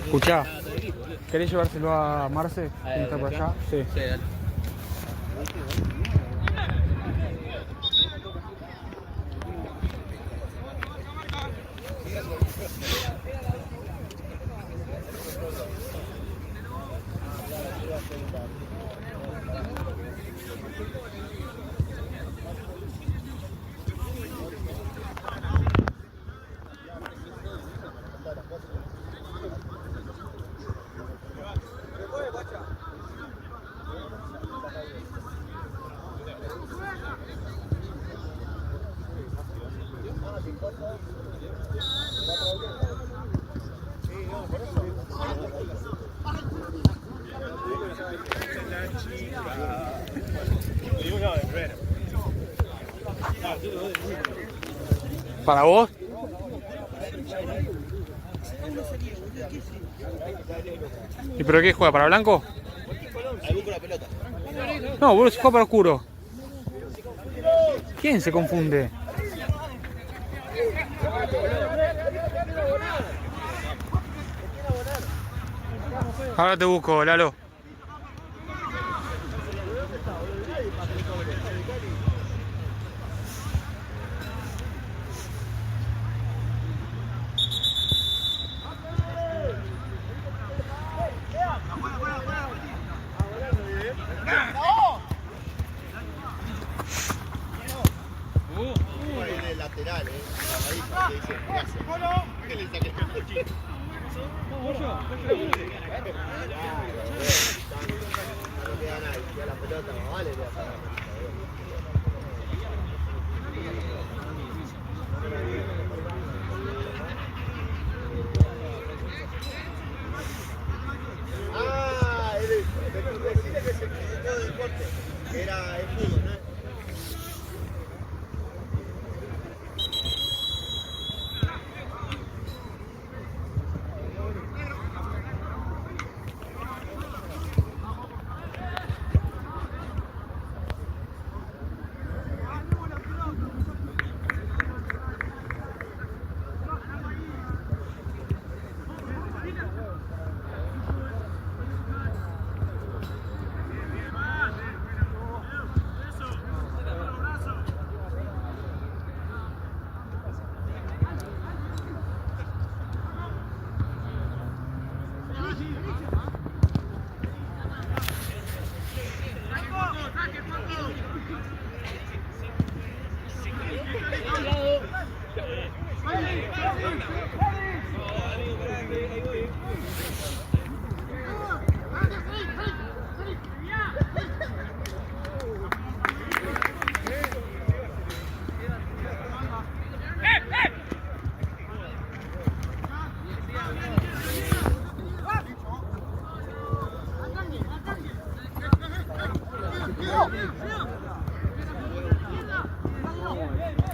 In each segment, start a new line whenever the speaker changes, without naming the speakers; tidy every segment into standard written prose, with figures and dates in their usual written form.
Escuchá, ¿querés llevárselo a Marce? ¿Quién está por allá? Sí.
Sí, dale.
¿Para vos? ¿Y pero qué juega? ¿Para blanco?
Algún con la pelota.
No, boludo, se juega para oscuro. ¿Quién se confunde? Ahora te busco, Lalo.
Lateral, la que dice, gracias. ¿Qué le saqué el cochino? No queda nadie, ya la pelota no vale, le va a sacar la pelota. Decirle que se equivocó de deporte, que era el fútbol, ¿no?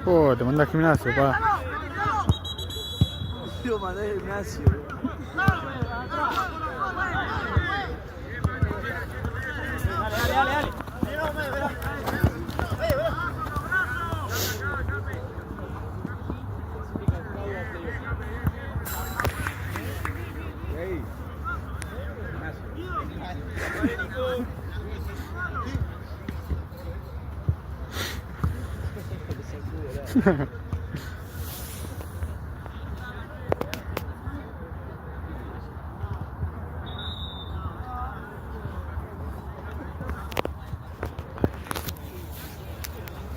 Oh, te mandé al gimnasio, pa.
Lo mandé al gimnasio. Dale.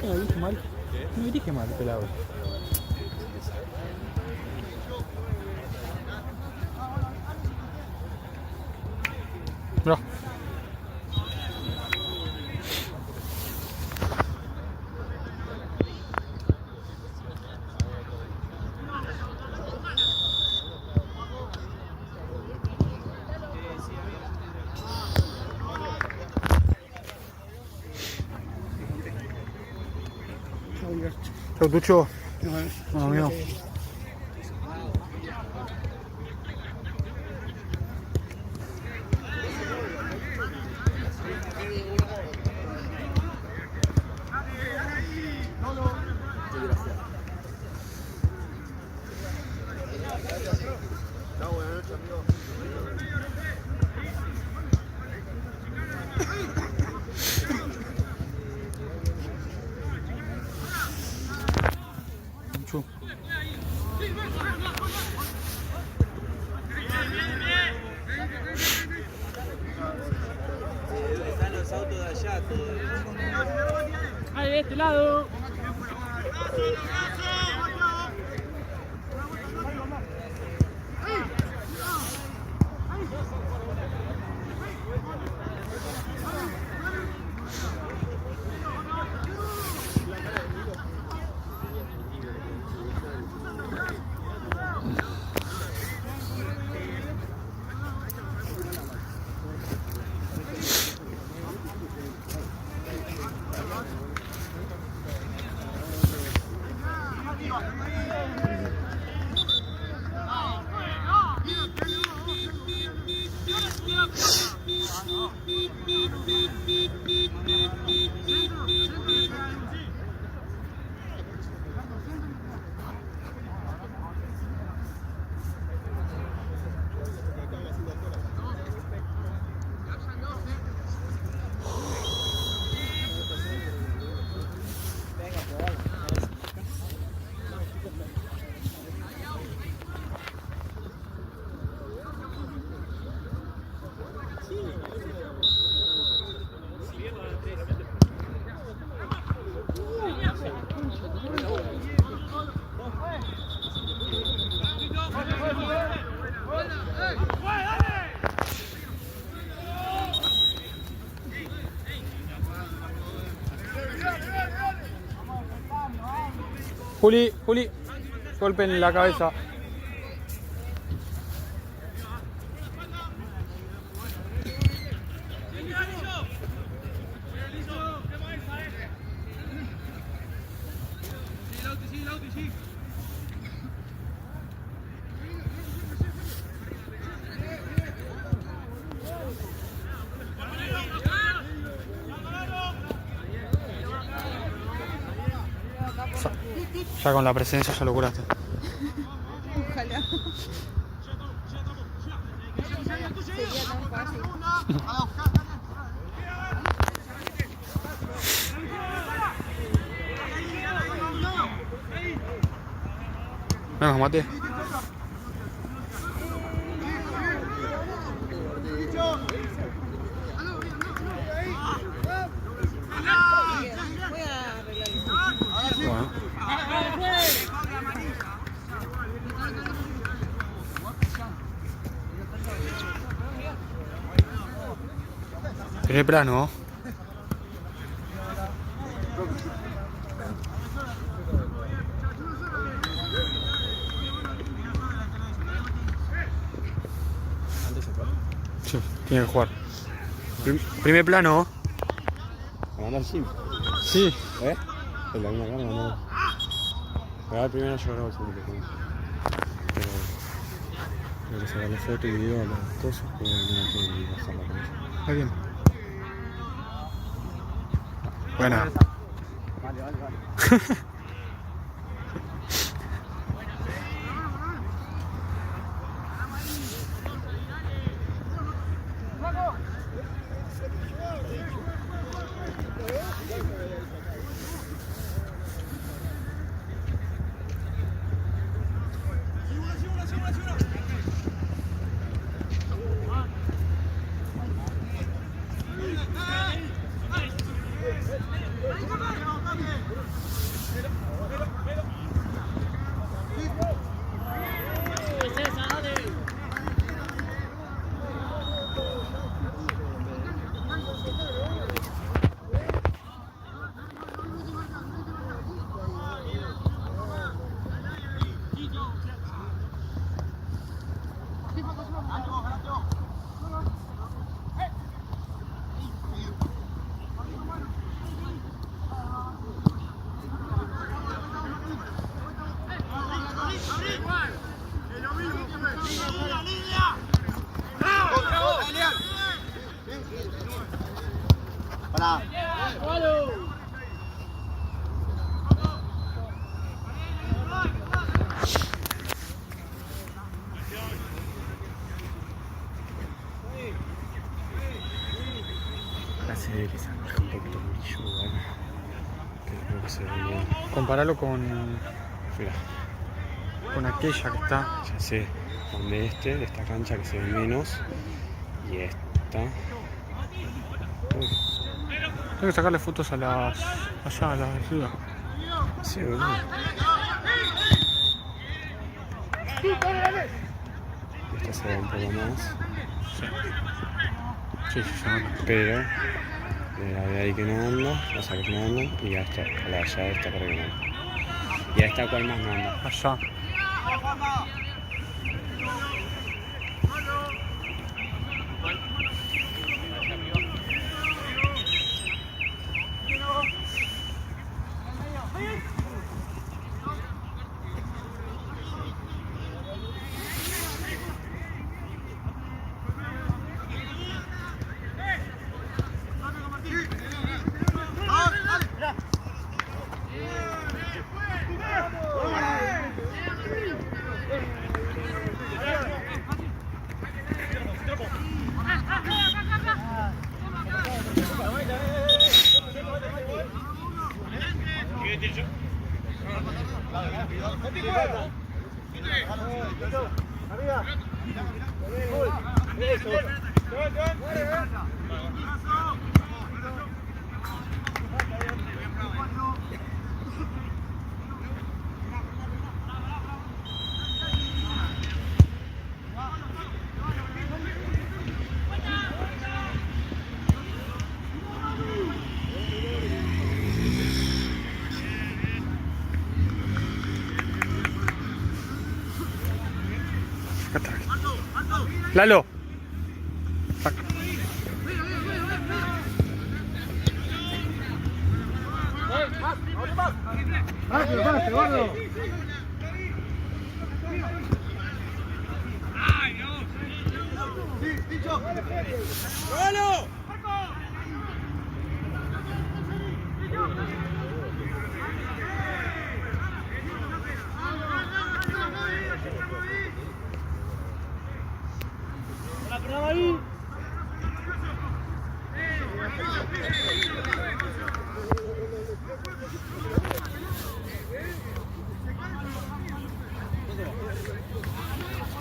No dije mal. No dije mal, pelado. Bro. Chau, Tucho. No, amigo.
Están los autos de allá, todo.
Ahí de este lado.
Juli, Juli, golpe en la cabeza. Ya con la presencia ya lo curaste.
Ojalá. Sería tan fácil.
Venga, Mate.
Voy a arreglar esto.
Bueno. Primer plano. Sí, tiene que jugar. Primer plano.
A mandar sim.
Sí.
En la misma cámara no. Pero primero yo grabo el segundo. Pero tengo que sacar la foto y video a las cosas, pues no tengo que bajar la cancha.
Está bien. Buena.
Vale, vale, vale.
Pará.
Hace que se baja un poquito el brillo, igual. Que creo que se ve bien.
Compáralo con.
Mira.
con aquella que está.
Ya sé, donde esta cancha que se ve menos, y esta. Uy,
Tengo que sacarle fotos a las. allá, a la ciudad.
sí, boludo. Esta se ve un poco más,
Sí, se nota.
pero la de ahí que no anda, o sea que no anda, y a esta, a la de allá, esta creo que no anda. Y a esta cual más no anda.
Allá. Acá está. Lalo. Saca.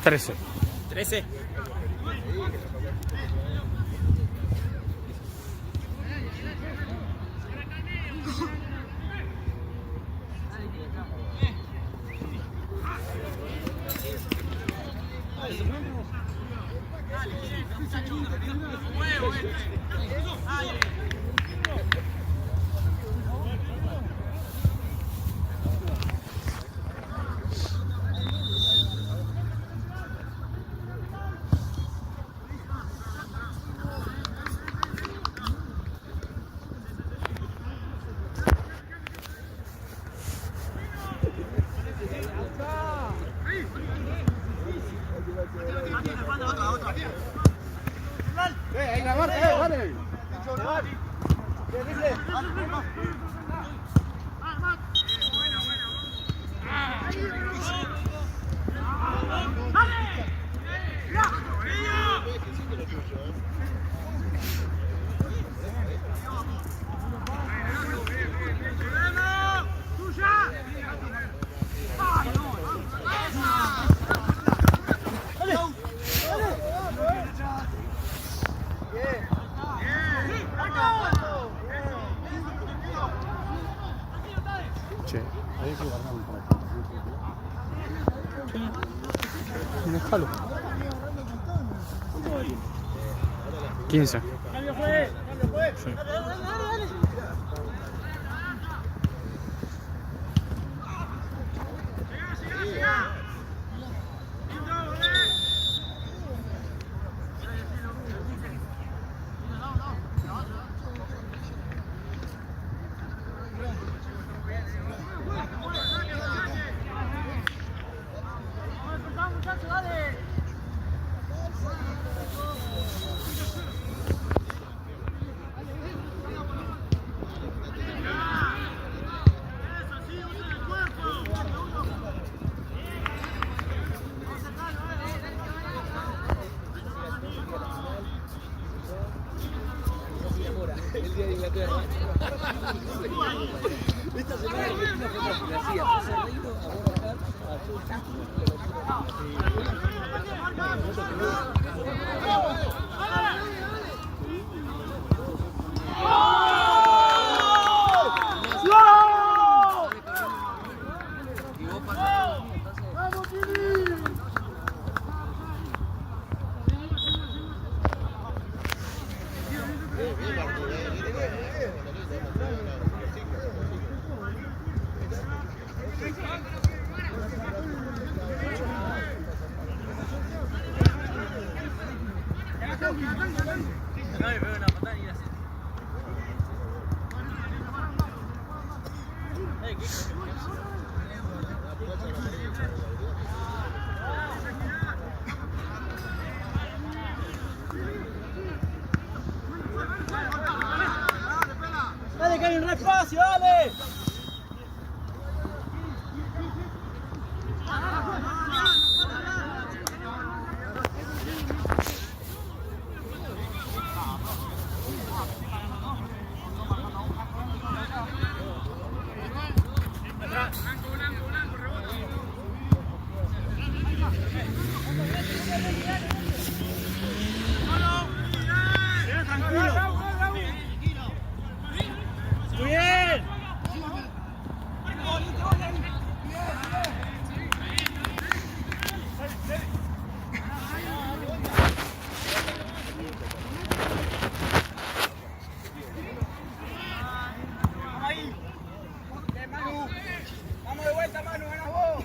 Trece.
13.
Che, hay que guardar un poco.
Déjalo. 15.
Cambio fue.
Sí.
Dale, que hay un reespacio, dale. Muy bien. Vamos de vuelta, Manu, ganas vos.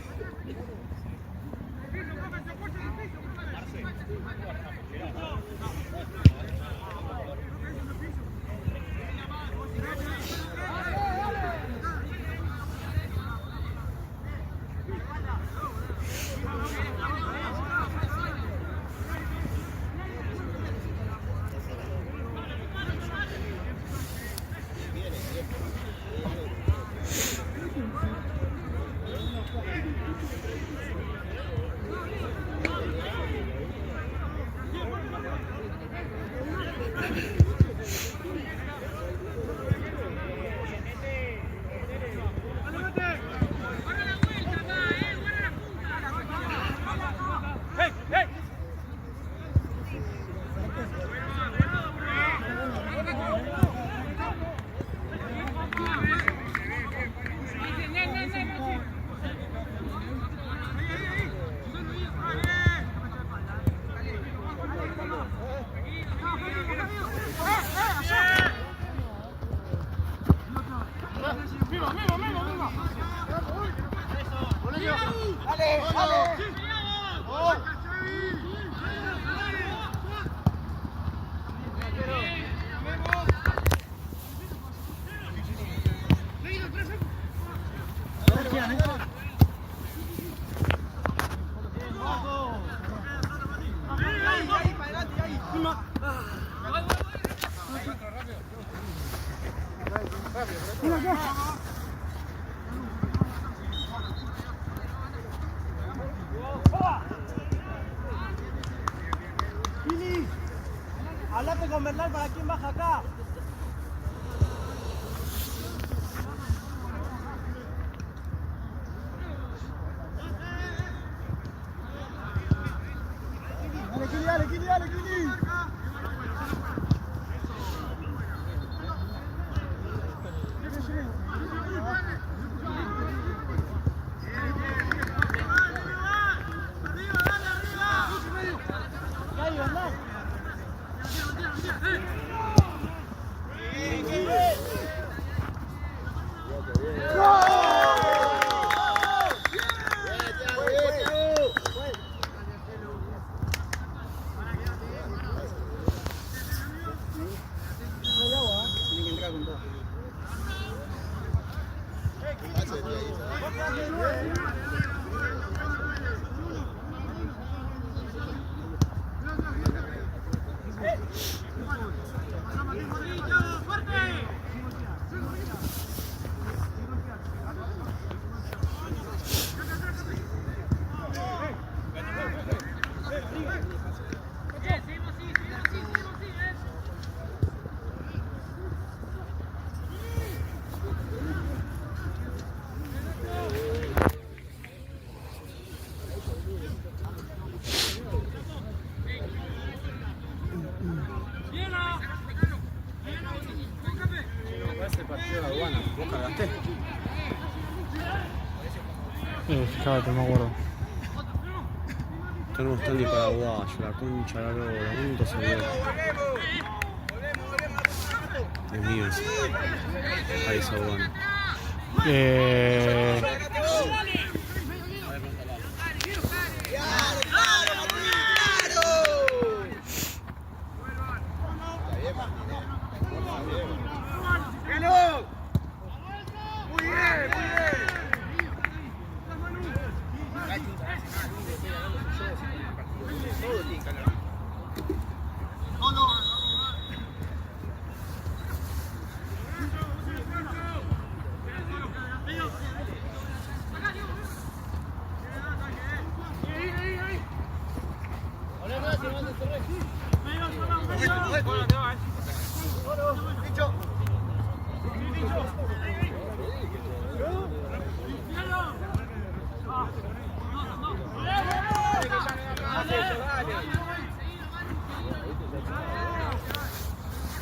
Hablate con Bernal para quién baja acá. Dale, Kili, dale, Kili.
Fíjate, me acuerdo.
Tenemos Stanley paraguayo, la concha, la loba, ¿cuánto se ve? Es mío ese. Ahí está bueno.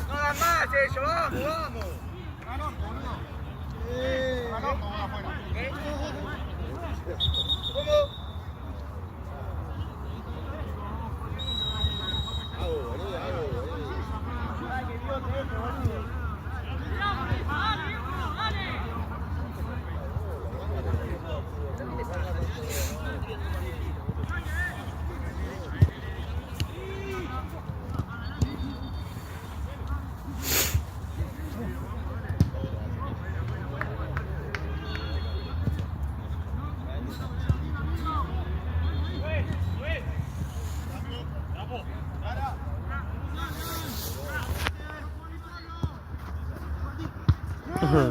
No hagas más eso, vamos, vamos. ¿Cómo?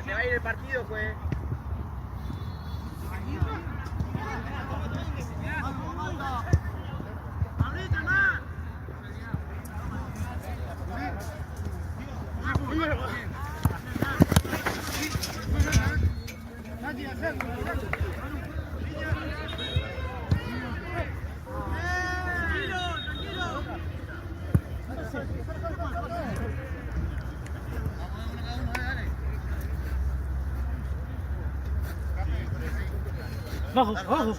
Se va a ir el partido, pues.
Abajo, abajo.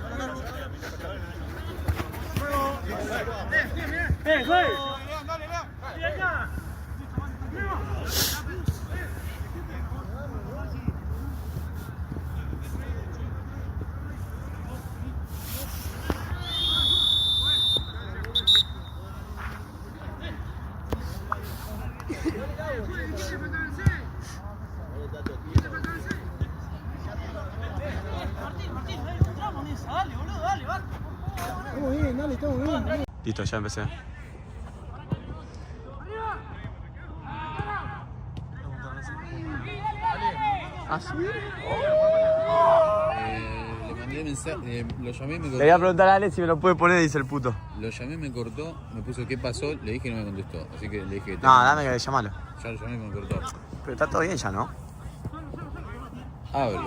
Listo, ya empecé. ¿Ah, sí?
Le mandé mensaje, lo llamé y me cortó.
Le voy a preguntar a Ale si me lo puede poner, dice el puto.
Lo llamé, me cortó, me puso qué pasó, le dije y no me contestó. Así que le dije.
No, dame que llamalo.
Ya lo llamé y me cortó.
Pero está todo bien ya, ¿no?
Hablo.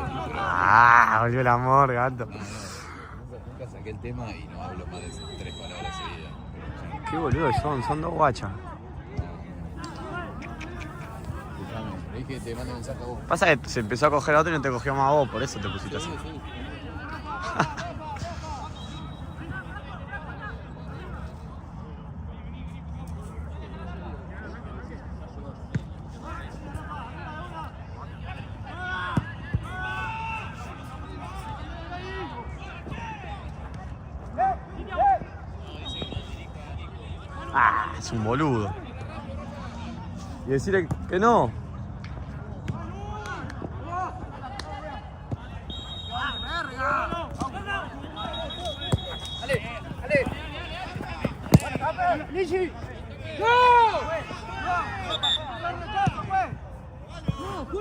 Volvió el amor, gato.
No, nunca saqué el tema y no hablo más de 3 palabras seguidas.
Qué boludo son dos guachas.
Escuchame, le dije te mando mensaje a vos.
Pasa que se empezó a coger a otro y no te cogió más a vos, por eso te pusiste así.
Sí.
Es un boludo. Y decirle que no.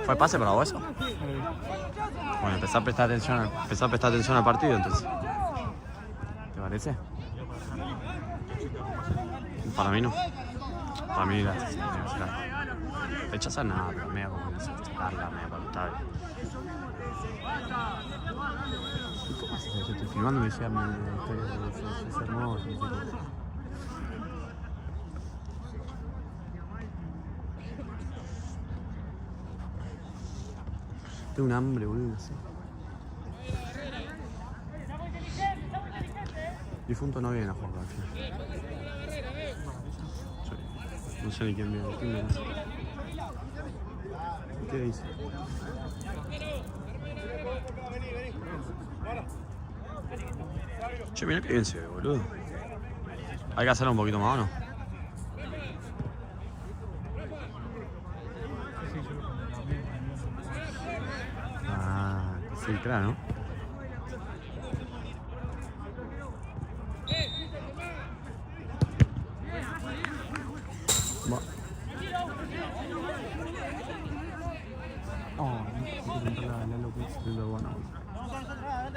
¿Fue pase para vos eso? Bueno, empezá a prestar atención al partido entonces. ¿Te parece? Para mí no. Para mí la rechazar nada, pero medio como no sé, charla, medio contable. ¿Cómo haces? Yo estoy filmando y me decía, es hermoso, no sé qué. Tengo un hambre, boludo, no sé. Difunto no viene a jugar al final. No sé ni quién viene. ¿Qué dice? Che, mira que bien se ve, boludo. Hay que hacerlo un poquito más, ¿o no? Ah, sí, claro, ¿no?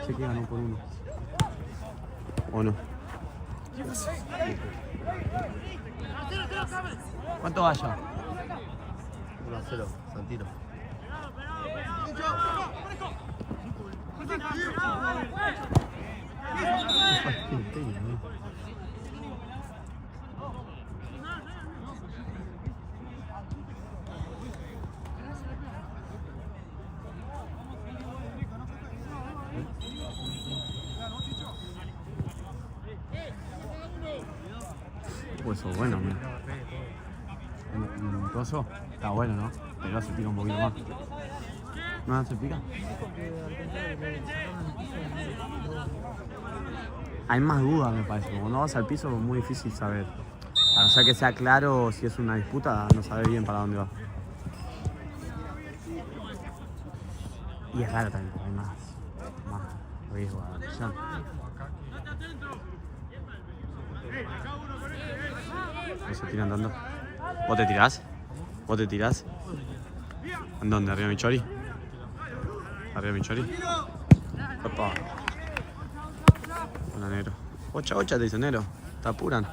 Sé que ganó por 1. ¿O no? ¿Cuánto vaya? 1-0, Santino. Pues eso, bueno, mira. El coso está bueno, ¿no? Pero se pica un poquito más. ¿No se pica? Hay más dudas, me parece. Cuando vas al piso es muy difícil saber. A no ser que sea claro si es una disputa, no sabes bien para dónde va. Y es raro también, porque hay más riesgo a la lesión. No se tiran tanto. ¿Vos te tirás? ¿Vos te tirás? ¿En dónde? ¿Arriba de Michori? ¿Arriba de Michori? Opa. Hola, negro. Ocha, ocha, te dice negro. Te apuran.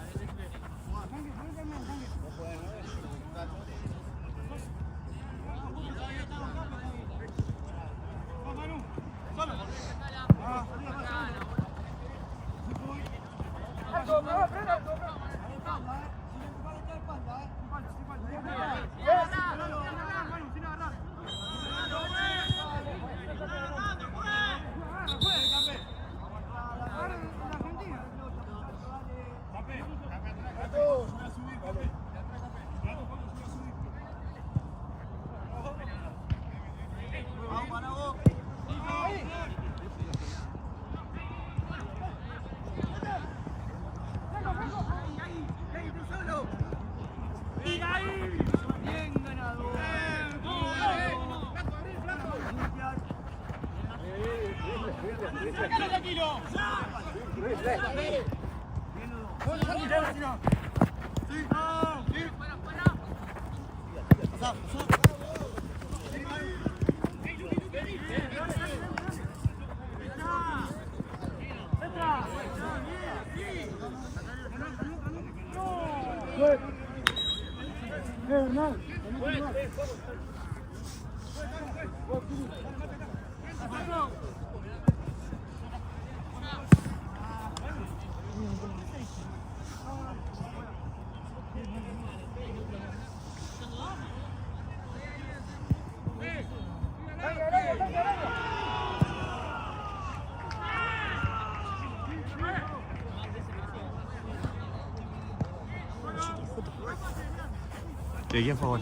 ¿De quién fue gol?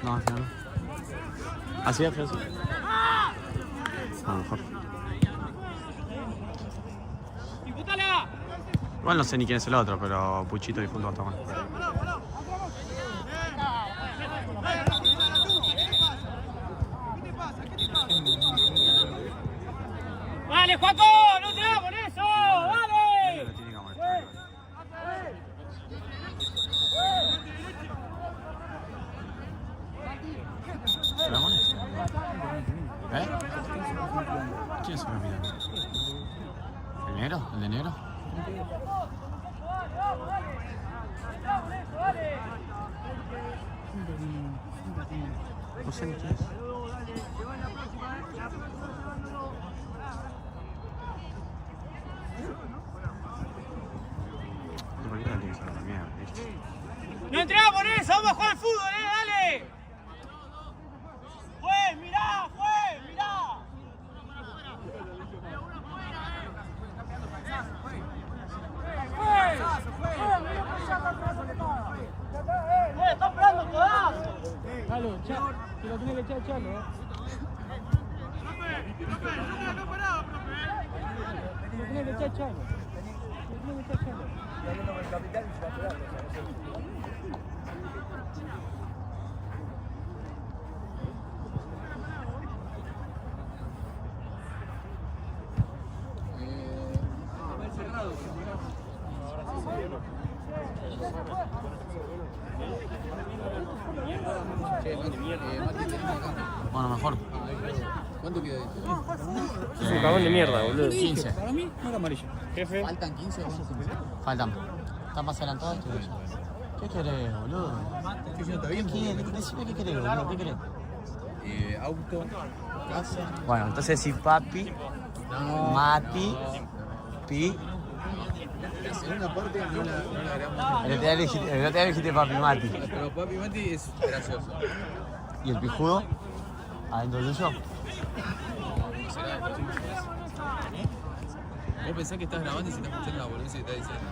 No, al final no. ¿Así es, Frenzo? A lo mejor. Igual no sé ni quién es el otro, pero Puchito y Difunto está mal.
¡Vale, Juaco! ¡No te hagas con eso! ¡Vale!
¿Eh? ¿Quién es el capitán? ¿El negro? ¿El de No sé ni quién es.
¡No entramos en eso! ¡Vamos a jugar al fútbol, dale! ¡Juez, mirá! ¡Juez, mirá! ¡Está esperando un codazo!
Chalo, que lo tiene que echar Chalo. Lo tiene que echar Chalo.
Bueno, mejor.
¿Cuánto queda ahí?
Es un cagón de mierda, boludo.
15.
Para mí, no era amarillo. Jefe.
¿Faltan 15 o cuánto?
Faltan. Están más adelantados. ¿Qué querés, boludo?
¿Qué está
¿Qué
bien?
querés? Decime qué querés, boludo. ¿Qué querés?
Auto, casa.
Bueno, entonces sí, papi, Mati, Pi.
La segunda parte no la grabamos.
El otro día dijiste papi, Mati.
Pero papi Mati es gracioso.
¿Y el pijudo? ¿Adentro tuyo?
¿Será? Vos pensás que estás grabando y se está escuchando la boludez que está diciendo.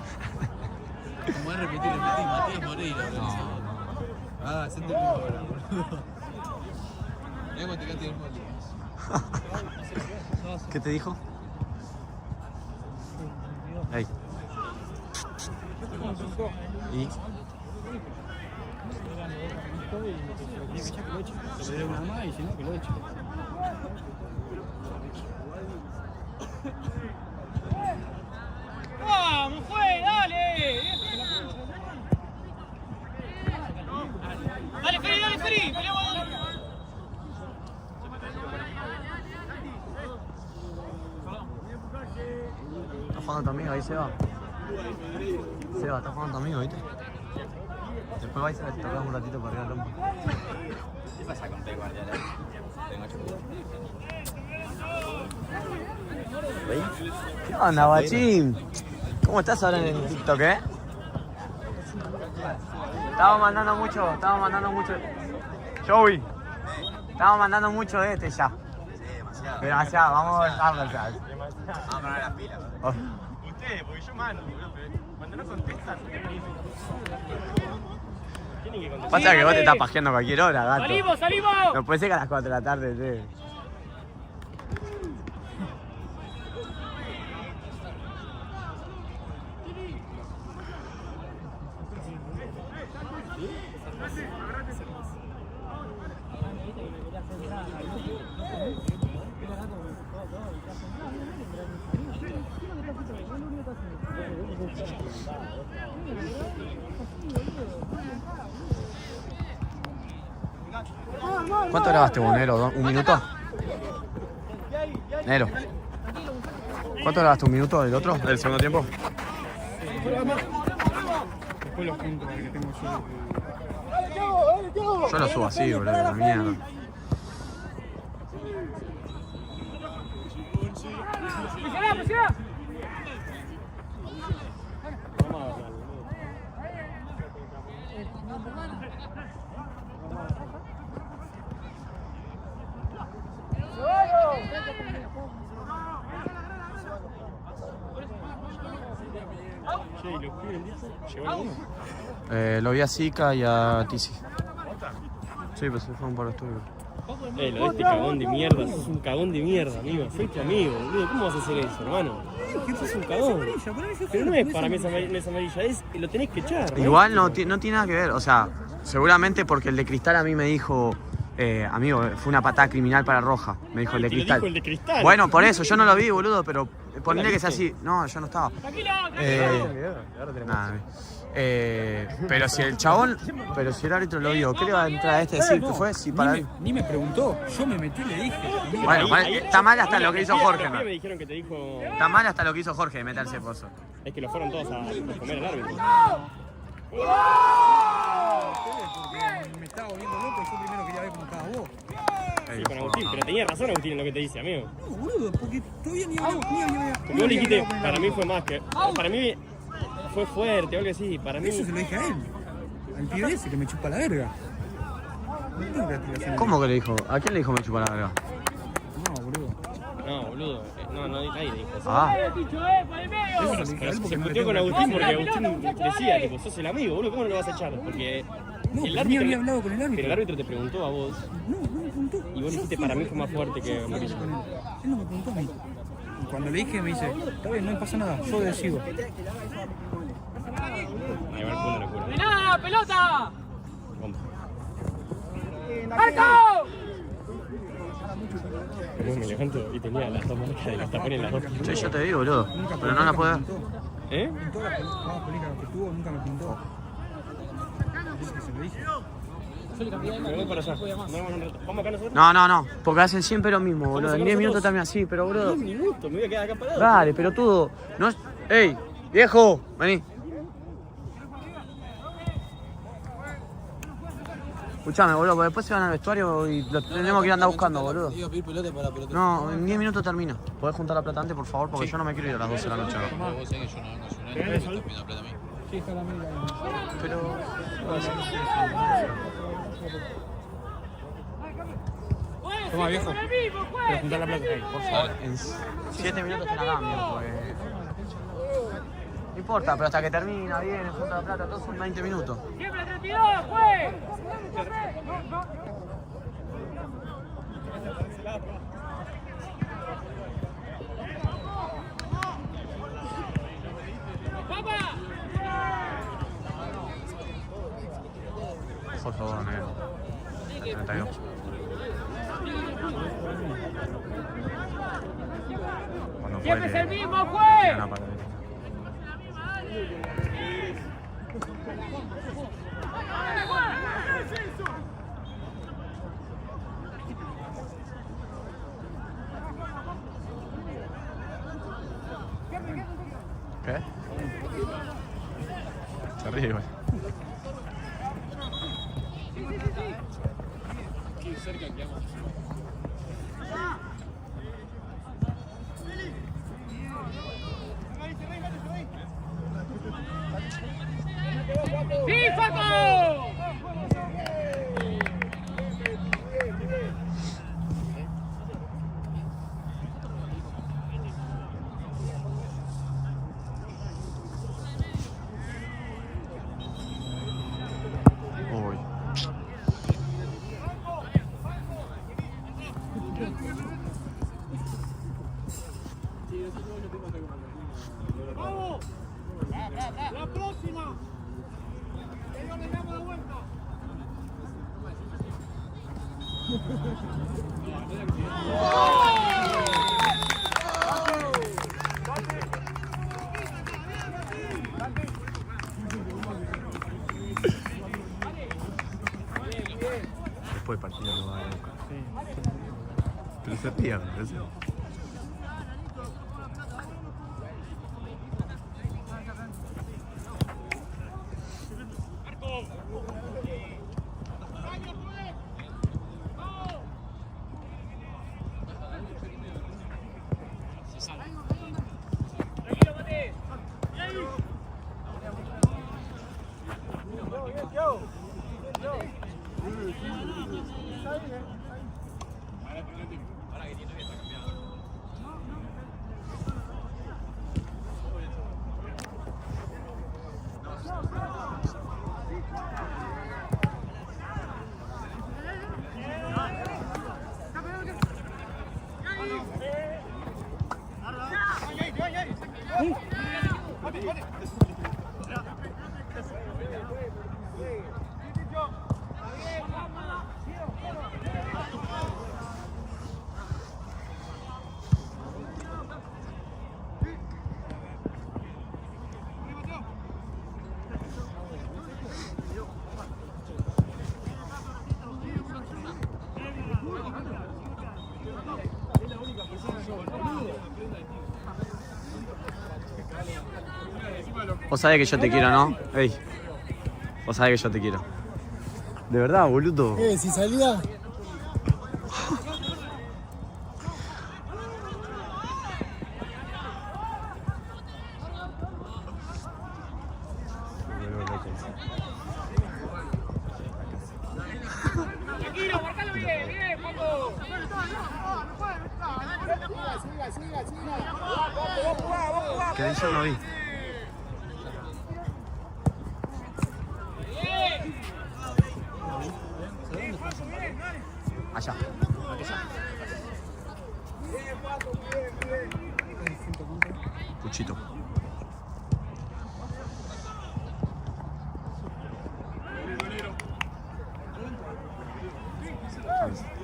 Como es repetir, Matías Moreira. Ah, se entendió ahora, boludo. Mirá cuando te quedaste el molde.
¿Qué te dijo? Ey. ¿Y?
Se le dé una más y si no, que lo eche.
¡Vamos, juez! ¡Dale! ¡Dale, Feri! ¡Dale, Feri!
¿Está jugando tu amigo ahí, Seba? Seba, ¿está jugando tu amigo, viste? Después vais a tocar un ratito para arriba del lombo.
¿Qué pasa con Pep Guardiola? Tengo 8 minutos.
¿Qué onda, guachín? ¿Cómo estás ahora en el TikTok, Estamos mandando mucho. Joey, estamos mandando mucho de este ya. Demasiado, vamos a dejarlo ya.
Vamos a poner las pilas.
Ustedes, porque yo mando, boludo, pero cuando no contestan, tienen que contestar.
Pasa que vos te estás pajeando a cualquier hora, gato.
¡Salimos, salimos!
No puede ser que a las 4 de la tarde, sí. ¿Cuánto grabaste vos, Nero? ¿Un minuto? Nero. ¿Cuánto grabaste? ¿Un minuto del otro? ¿Del segundo tiempo?
Después los puntos que tengo yo.
Yo lo subo así, boludo, la mierda.
¡Presiona, presiona!
Che, ¿y los pibes del disco? ¿Llegó alguno?
Lo vi a Zika y a Tizi. Sí, pues se fueron por los tuyos.
Lo de este cagón de mierda, sos un cagón de mierda, amigo. Soy tu amigo, boludo. ¿Cómo vas a hacer eso, hermano? Sos un cagón. Pero no es para mí esa amarilla, lo tenés que echar.
Igual no tiene nada que ver, o sea, seguramente porque el de Cristal a mí me dijo, amigo, fue una patada criminal para Roja, me dijo el de
Te lo
Cristal.
dijo el de Cristal.
Bueno, por eso, yo no lo vi, boludo, pero Ponele que sea así. No, yo no estaba.
Tranquilo,
Nada. Pero si el chabón, pero si el árbitro lo vio, ¿qué le va a entrar a este a decir que fue? Si para...
Ni me preguntó, yo me metí y le dije.
Bueno, está mal hasta lo que hizo Jorge, ¿no?
Me dijeron que te dijo...
Está mal hasta lo que hizo Jorge de meterse pozo.
Es que lo fueron todos a comer al árbitro.
Me estaba volviendo loco, yo primero quería ver cómo estabas vos.
Sí, con Agustín, pero tenía razón Agustín en lo que te dice, amigo.
No, boludo, porque todavía ni había.
Porque vos le dijiste, para mí fue más que... Para mí fue fuerte o algo así, para mí...
Eso se lo dije a él. Al pibe ese que me chupa la verga.
¿Cómo que le dijo? ¿A quién le dijo me chupa la verga?
No, boludo.
No, boludo, no, nadie dijo eso.
Ah.
por el medio.
Eso se lo dije a
Pero
él
se
porque me
discutió con
metió en
Agustín
la
porque Agustín decía, tipo, sos el amigo, boludo, ¿cómo no lo vas a echar? Porque
No,
el
pero ni había
árbitro...
hablado con el árbitro.
Pero el árbitro te preguntó a vos
No me preguntó.
y vos dijiste, para mí fue más fuerte que amarillo.
Él no me preguntó a mí. Y cuando le dije, me dice, está bien, no pasa nada, yo decido.
Ahí va, fue una locura.
¡Nada, pelota!
Vamos.
¡Marco!
Yo me levanto y tenía las dos marcas de los tapones en las dos.
Sí, yo te digo, boludo. Pero no la puedo ver.
¿Eh?
En todas las películas que tuvo, nunca me pintó. Dice que se lo dije.
Me voy para allá. Vamos acá nosotros.
No. Porque hacen siempre lo mismo, boludo. En 10 minutos también así, pero boludo.
10 minutos, me voy a quedar acá parado.
Dale, pero todo. No es... ¡Ey! ¡Viejo! Vení. Escuchame, boludo, porque después se van al vestuario y lo tenemos que ir a andar buscando, boludo.
Iba a pedir pelota para pelota.
No, en 10 minutos termina. ¿Podés juntar la plata antes, por favor? Porque yo no me quiero ir a las 12 de la noche. ¿No?
Vos sabés que yo no vengo hace un año y me estás pidiendo plata a mí.
Sí, está la amiga.
Pero...
Toma, viejo. Pero juntar la plata.
Por favor, en 7 minutos te la cambio, porque... No importa, pero hasta que termina, viene, junta la plata, todo son 20 minutos.
¡Siempre 32, fue! ¡Papá!
Por favor, negro. 32. Cuando
¡Siempre es
fue
el mismo, fue!
no, para... ¿Qué? Se ríe, güey.
¡Sí, Faco!
Uy.
¡La próxima! ¡Ellos le damos la vuelta!
Después del partido lo va a buscar. Pero se pierde, ¿no?
Tranquilo, Mate.
Vos sabés que yo te quiero, ¿no? Ey. Vos sabés que yo te quiero. De verdad, boludo.
Si salía.
Tranquilo, marcalo bien, bien, Paco.
¿Qué dice? No vi. Allá. Puchito.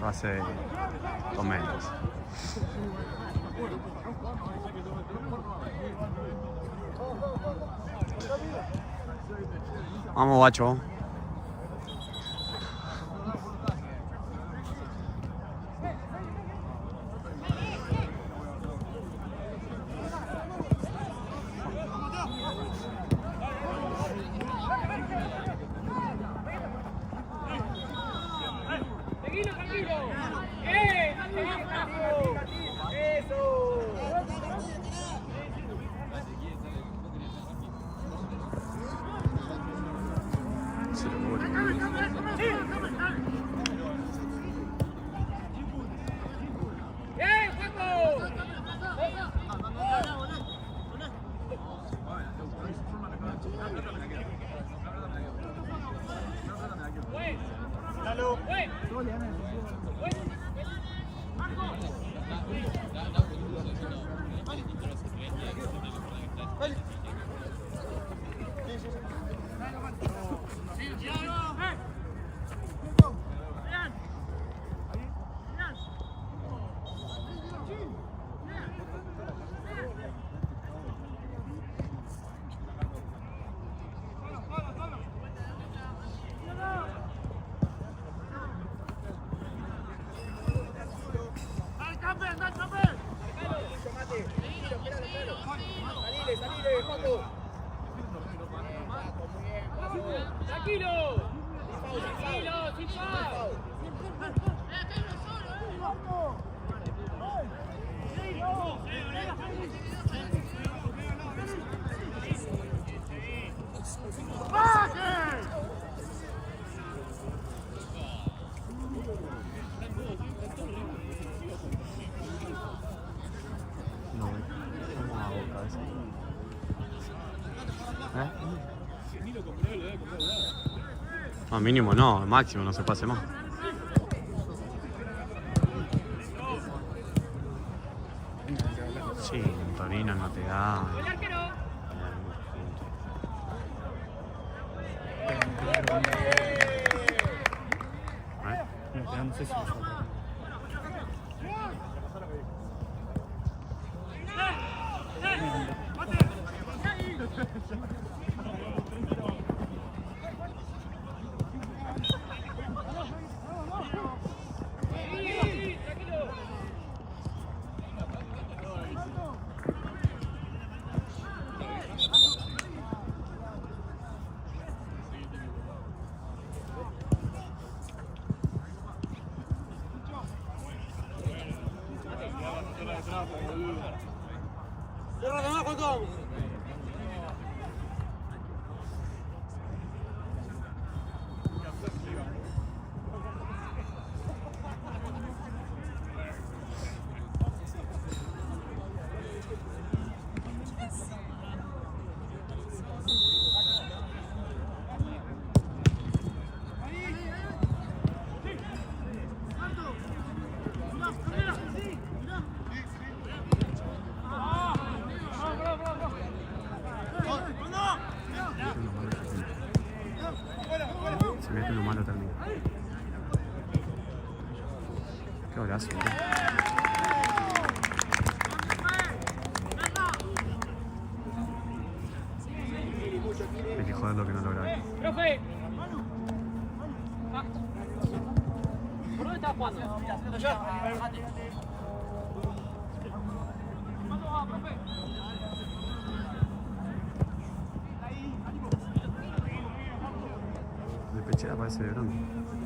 Hace 2 metros. Vamos, guacho.
Tranquilo. Sin foul.
No, mínimo no, máximo no se pase más. Sí, en Torino no te da.
No sé si
se mete lo malo también. Qué golazo, ¿no? Hay que joder lo que no logra.
¡Profe! ¿Por dónde estás jugando? ¿Cuándo va, profe?
parece grande.